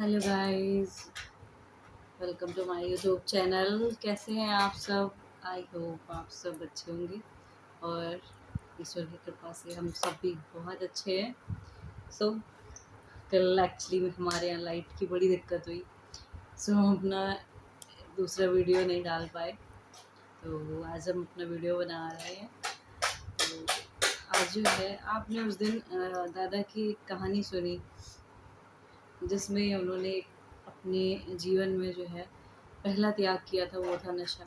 Hello guys, welcome to my YouTube channel. कैसे हैं आप सब? आई होप आप सब अच्छे होंगे और ईश्वर की कृपा से हम सब भी बहुत अच्छे हैं। सो कल एक्चुअली में हमारे यहाँ लाइट की बड़ी दिक्कत हुई। हम अपना दूसरा वीडियो नहीं डाल पाए, तो आज हम अपना वीडियो बना रहे हैं। तो आज जो है, आपने उस दिन दादा की एक कहानी सुनी जिसमें उन्होंने अपने जीवन में जो है पहला त्याग किया था, वो था नशा।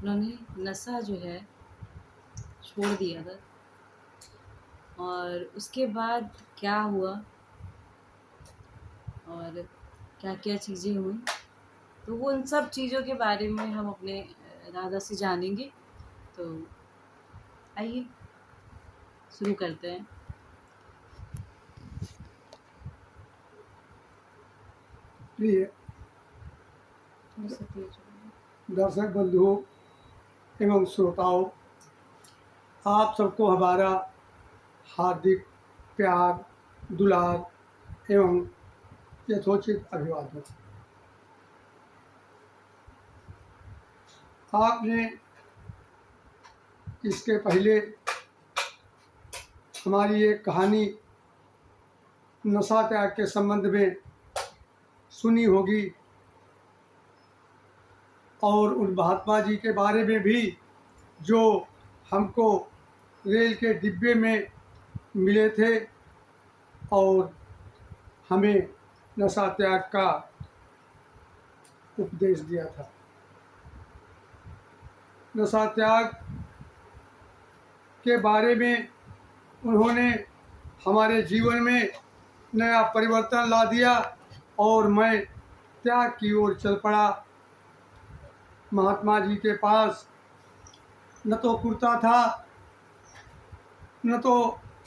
उन्होंने नशा जो है छोड़ दिया था, और उसके बाद क्या हुआ और क्या क्या चीज़ें हुई, तो वो उन सब चीज़ों के बारे में हम अपने दादा से जानेंगे। तो आइए शुरू करते हैं। प्रिय दर्शक बंधुओं एवं श्रोताओं, आप सबको हमारा हार्दिक प्यार, दुलार एवं यथोचित अभिवादन। आपने इसके पहले हमारी एक कहानी नशा त्याग के संबंध में सुनी होगी, और उन महात्मा जी के बारे में भी जो हमको रेल के डिब्बे में मिले थे और हमें नशा त्याग का उपदेश दिया था। नशा त्याग के बारे में उन्होंने हमारे जीवन में नया परिवर्तन ला दिया और मैं त्याग की ओर चल पड़ा। महात्मा जी के पास न तो कुर्ता था, न तो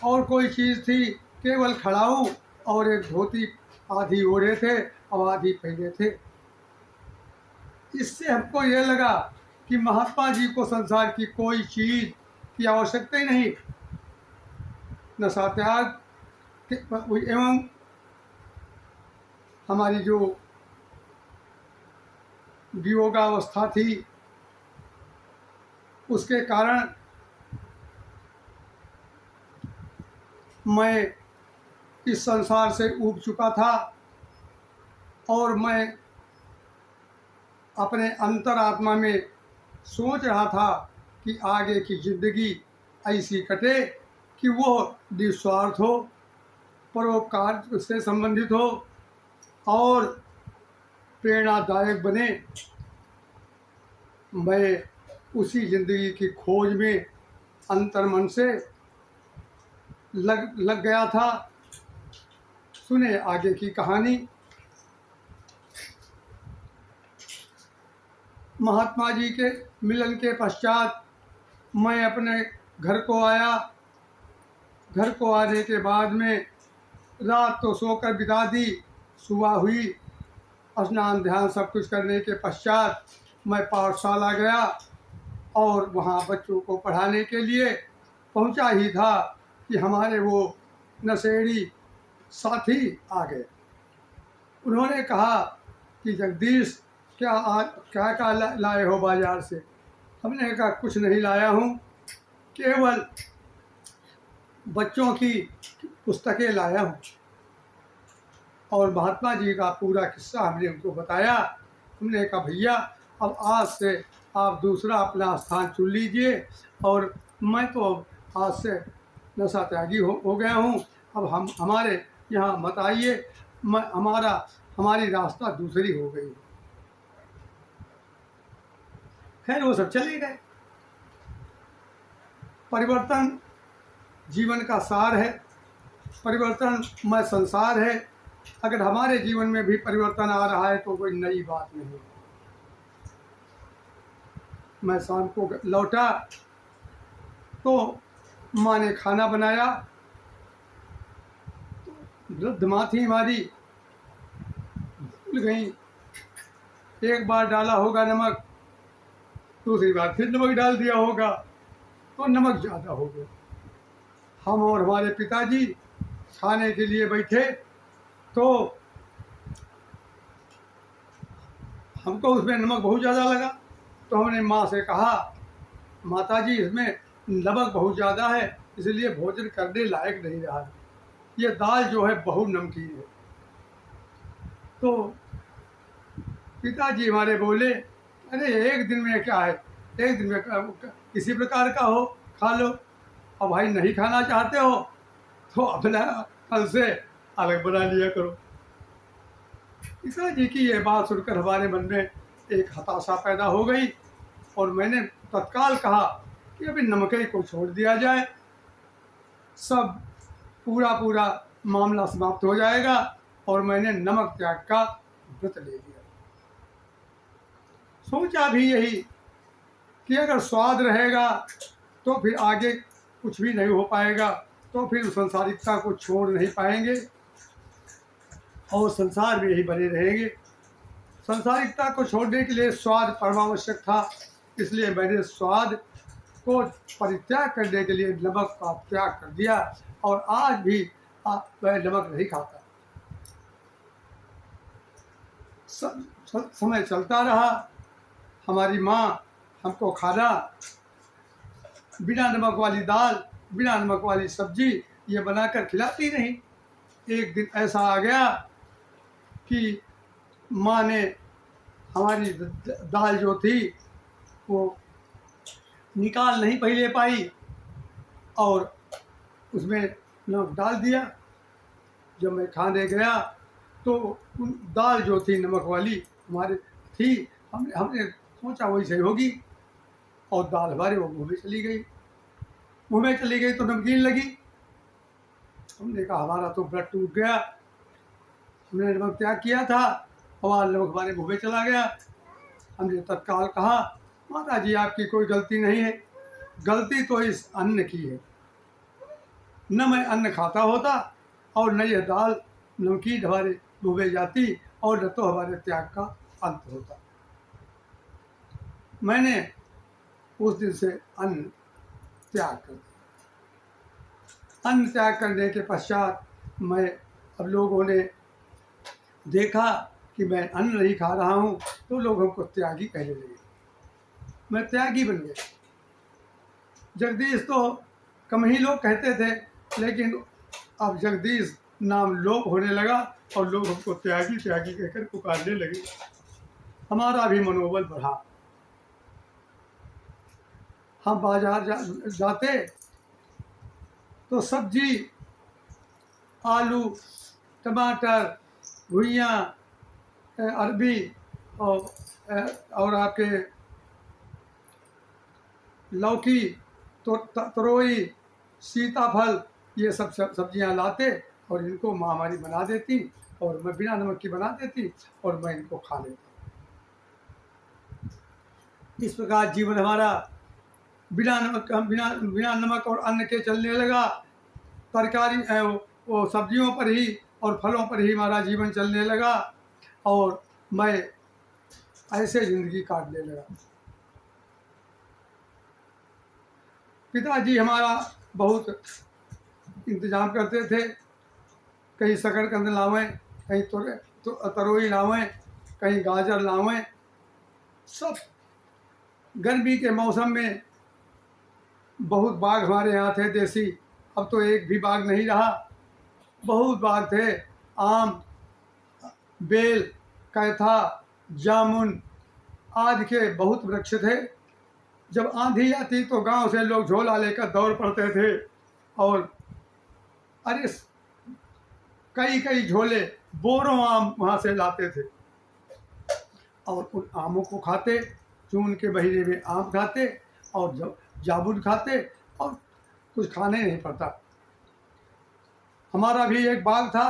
और कोई चीज़ थी, केवल खड़ाऊ और एक धोती आधी ओढ़े थे और आधी पहने थे। इससे हमको यह लगा कि महात्मा जी को संसार की कोई चीज़ की आवश्यकता ही नहीं। नशा त्याग एवं हमारी जो वियोगावस्था थी, उसके कारण मैं इस संसार से ऊब चुका था और मैं अपने अंतरात्मा में सोच रहा था कि आगे की जिंदगी ऐसी कटे कि वो निस्वार्थ हो, परोपकार से संबंधित हो और प्रेरणादायक बने। मैं उसी जिंदगी की खोज में अंतर्मन से लग गया था। सुने आगे की कहानी। महात्मा जी के मिलन के पश्चात मैं अपने घर को आया। घर को आने के बाद में रात तो सोकर बिता दी। सुबह हुई, स्नान ध्यान सब कुछ करने के पश्चात मैं पाठशाला गया और वहाँ बच्चों को पढ़ाने के लिए पहुँचा ही था कि हमारे वो नशेड़ी साथी आ गए। उन्होंने कहा कि जगदीश, क्या लाए हो बाजार से? हमने कहा कुछ नहीं लाया हूँ, केवल बच्चों की पुस्तकें लाया हूँ। और महात्मा जी का पूरा किस्सा हमने उनको बताया। हमने कहा भैया, अब आज से आप दूसरा अपना स्थान चुन लीजिए और मैं तो अब आज से नशा त्यागी हो गया हूँ। अब हमारे यहाँ मत आइए, हमारी रास्ता दूसरी हो गई। खैर वो सब चले गए। परिवर्तन जीवन का सार है, परिवर्तन में संसार है। अगर हमारे जीवन में भी परिवर्तन आ रहा है तो कोई नई बात नहीं। मैं शाम को लौटा तो माँ ने खाना बनाया। वृद्ध माँ थी हमारी, भूल गई। एक बार डाला होगा नमक, दूसरी बार फिर नमक डाल दिया होगा तो नमक ज़्यादा हो गया। हम और हमारे पिताजी खाने के लिए बैठे तो हमको उसमें नमक बहुत ज़्यादा लगा। तो हमने माँ से कहा, माता जी इसमें नमक बहुत ज़्यादा है, इसलिए भोजन करने लायक नहीं रहा, ये दाल जो है बहुत नमकीन है। तो पिताजी हमारे बोले, अरे एक दिन में क्या है, एक दिन में किसी प्रकार का हो खा लो, और भाई नहीं खाना चाहते हो तो अपना कल से अलग बना लिया करो। पिताजी की ये बात सुनकर हमारे मन में एक हताशा पैदा हो गई, और मैंने तत्काल कहा कि अभी नमक को छोड़ दिया जाए, सब पूरा पूरा मामला समाप्त हो जाएगा। और मैंने नमक त्याग का व्रत ले लिया। सोचा भी यही कि अगर स्वाद रहेगा तो फिर आगे कुछ भी नहीं हो पाएगा, तो फिर संसारिकता को छोड़ नहीं पाएंगे और संसार में यही बने रहेंगे। संसारिकता को छोड़ने के लिए स्वाद परमावश्यक था, इसलिए मैंने स्वाद को परित्याग करने के लिए नमक का त्याग कर दिया, और आज भी मैं नमक नहीं खाता। समय चलता रहा, हमारी माँ हमको खाना बिना नमक वाली दाल, बिना नमक वाली सब्जी ये बनाकर खिलाती नहीं। एक दिन ऐसा आ गया कि माँ ने हमारी दाल जो थी वो निकाल नहीं पहले पाई, और उसमें नमक डाल दिया। जब मैं खाने गया तो उन दाल जो थी नमक वाली हमारे थी, हमने हमने सोचा वही सही होगी, और दाल हमारे वो मुँह में चली गई। मुँह में चली गई तो नमकीन लगी। हमने कहा हमारा तो व्रत टूट गया, हमने नमक त्याग किया था और नमक हमारे मुँह में चला गया। हमने तत्काल कहा, माता जी आपकी कोई गलती नहीं है, गलती तो इस अन्न की है। न मैं अन्न खाता होता और न यह दाल नमकीन हमारे मुँह में जाती, और न तो हमारे त्याग का अंत होता। मैंने उस दिन से अन्न त्याग कर दिया। अन्न त्याग करने के पश्चात मैं, अब लोगों ने देखा कि मैं अन्न नहीं खा रहा हूँ तो लोग हमको त्यागी कहने लगे। मैं त्यागी बन गया। जगदीश तो कम ही लोग कहते थे, लेकिन अब जगदीश नाम लोप होने लगा और लोग हमको त्यागी त्यागी कहकर पुकारने लगे। हमारा भी मनोबल बढ़ा। हम बाजार जाते तो सब्जी, आलू, टमाटर, घुइयाँ, अरबी और आपके लौकी, तो तरोई, सीताफल, ये सब सब्जियां लाते और इनको माँ हमारी बना देती, और मैं बिना नमक की बना देती और मैं इनको खा लेता। इस प्रकार जीवन हमारा बिना नमक और अन्न के चलने लगा। तरकारी वो सब्जियों पर ही और फलों पर ही हमारा जीवन चलने लगा, और मैं ऐसे जिंदगी काटने लगा। पिताजी हमारा बहुत इंतजाम करते थे, कहीं शकरकंद लावें, कहीं तरोई लावें, कहीं गाजर लावें। सब गर्मी के मौसम में बहुत बाग हमारे यहाँ थे देसी, अब तो एक भी बाग नहीं रहा। बहुत बाग थे, आम, बेल, कैथा, जामुन आदि के बहुत वृक्ष थे। जब आंधी आती तो गांव से लोग झोला लेकर दौड़ पड़ते थे, और अरे कई कई झोले बोरों आम वहाँ से लाते थे, और उन आमों को खाते। जून के महीने में आम खाते और जामुन खाते, और कुछ खाने नहीं पड़ता। हमारा भी एक बाग था,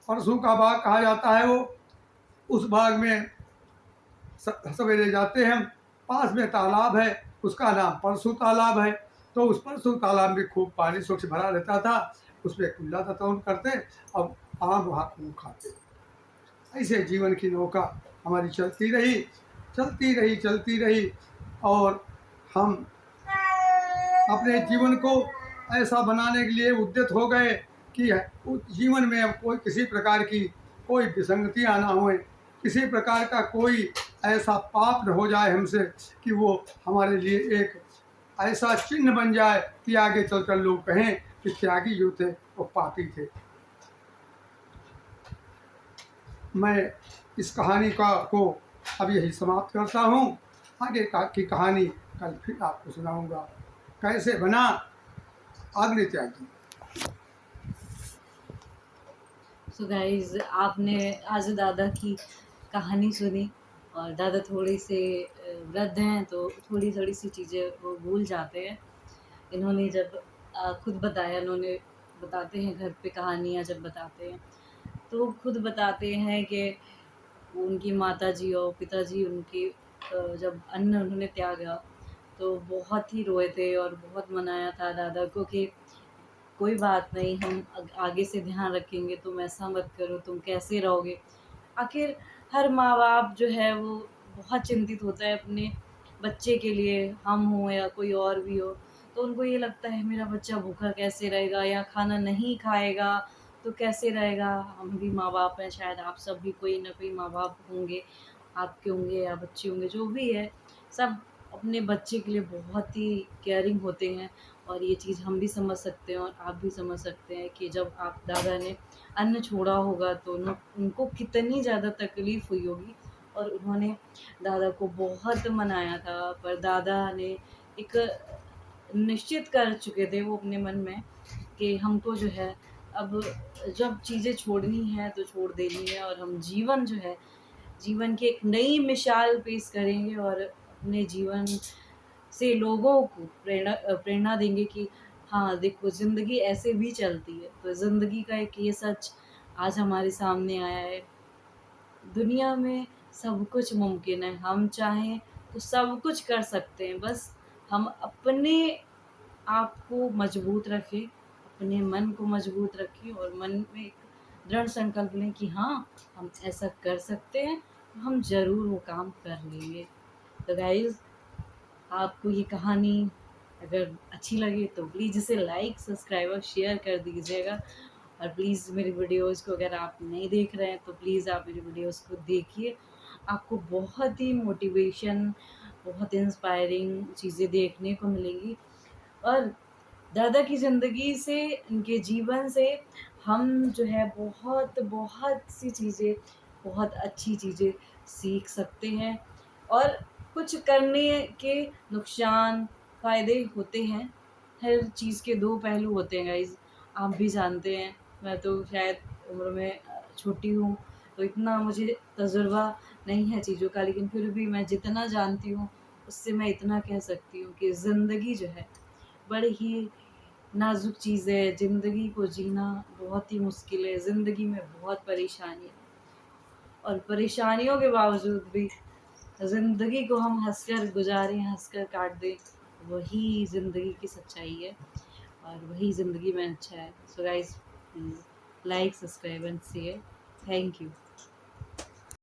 परसों का बाग कहा जाता है वो। उस बाग में सवेरे जाते हैं हम, पास में तालाब है, उसका नाम परसू तालाब है। तो उस परसू तालाब में खूब पानी स्वच्छ भरा रहता था, उसमें कुल्ला ततौन करते और आम वहाँ खूब खाते। ऐसे जीवन की नौका हमारी चलती रही, चलती रही, और हम अपने जीवन को ऐसा बनाने के लिए उद्यत हो गए कि उस जीवन में अब कोई किसी प्रकार की कोई विसंगतियाँ ना होए, किसी प्रकार का कोई ऐसा पाप न हो जाए हमसे कि वो हमारे लिए एक ऐसा चिन्ह बन जाए कि आगे चलकर लोग कहें कि त्यागी जो थे वो पापी थे। मैं इस कहानी को अब यही समाप्त करता हूँ। आगे की कहानी कल फिर आपको सुनाऊंगा। कैसे बना अग्नि त्यागी। सो गाइज, आपने आज दादा की कहानी सुनी, और दादा थोड़े से वृद्ध हैं तो थोड़ी थोड़ी सी चीज़ें वो भूल जाते हैं। इन्होंने जब खुद बताया, इन्होंने बताते हैं घर पे कहानियाँ जब बताते हैं तो वो खुद बताते हैं कि उनकी माताजी और पिताजी उनके जब अन्न उन्होंने त्यागा तो बहुत ही रोए थे और बहुत मनाया था दादा को कि कोई बात नहीं, हम आगे से ध्यान रखेंगे, तुम ऐसा मत करो, तुम कैसे रहोगे। आखिर हर माँ बाप जो है वो बहुत चिंतित होता है अपने बच्चे के लिए, हम हों या कोई और भी हो। तो उनको ये लगता है मेरा बच्चा भूखा कैसे रहेगा या खाना नहीं खाएगा तो कैसे रहेगा। हम भी माँ बाप हैं, शायद आप सब भी कोई ना कोई माँ बाप होंगे, आपके होंगे या बच्चे होंगे, जो भी है, सब अपने बच्चे के लिए बहुत ही केयरिंग होते हैं। और ये चीज़ हम भी समझ सकते हैं और आप भी समझ सकते हैं कि जब आप दादा ने अन्न छोड़ा होगा तो उनको कितनी ज़्यादा तकलीफ़ हुई होगी। और उन्होंने दादा को बहुत मनाया था, पर दादा ने एक निश्चित कर चुके थे वो अपने मन में कि हमको जो है अब जब चीज़ें छोड़नी है तो छोड़ देनी है, और हम जीवन जो है, जीवन की एक नई मिसाल पेश करेंगे और अपने जीवन से लोगों को प्रेरणा देंगे कि हाँ देखो, ज़िंदगी ऐसे भी चलती है। तो ज़िंदगी का एक ये सच आज हमारे सामने आया है। दुनिया में सब कुछ मुमकिन है, हम चाहें तो सब कुछ कर सकते हैं, बस हम अपने आप को मजबूत रखें, अपने मन को मजबूत रखें और मन में एक दृढ़ संकल्प लें कि हाँ, हम ऐसा कर सकते हैं, तो हम ज़रूर वो काम कर लेंगे। तो गाइज़, आपको ये कहानी अगर अच्छी लगे तो प्लीज़ इसे लाइक, सब्सक्राइब और शेयर कर दीजिएगा। और प्लीज़ मेरी वीडियोज़ को अगर आप नहीं देख रहे हैं तो प्लीज़ आप मेरी वीडियोज़ को देखिए। आपको बहुत ही मोटिवेशन, बहुत इंस्पायरिंग चीज़ें देखने को मिलेंगी। और दादा की ज़िंदगी से, उनके जीवन से हम जो है बहुत बहुत सी चीज़ें, बहुत अच्छी चीज़ें सीख सकते हैं। और कुछ करने के नुकसान, फ़ायदे होते हैं। हर चीज़ के 2 पहलू होते हैं गाइज़, आप भी जानते हैं। मैं तो शायद उम्र में छोटी हूँ, तो इतना मुझे तजुर्बा नहीं है चीज़ों का, लेकिन फिर भी मैं जितना जानती हूँ, उससे मैं इतना कह सकती हूँ कि ज़िंदगी जो है बड़ी ही नाज़ुक चीज़ है। ज़िंदगी को जीना बहुत ही मुश्किल है, ज़िंदगी में बहुत परेशानी है, और परेशानियों के बावजूद भी ज़िंदगी को हम हँसकर गुज़ारें, हँसकर काट दें, वही ज़िंदगी की सच्चाई है और वही ज़िंदगी में अच्छा है। So guys, please like, subscribe and share. Thank you.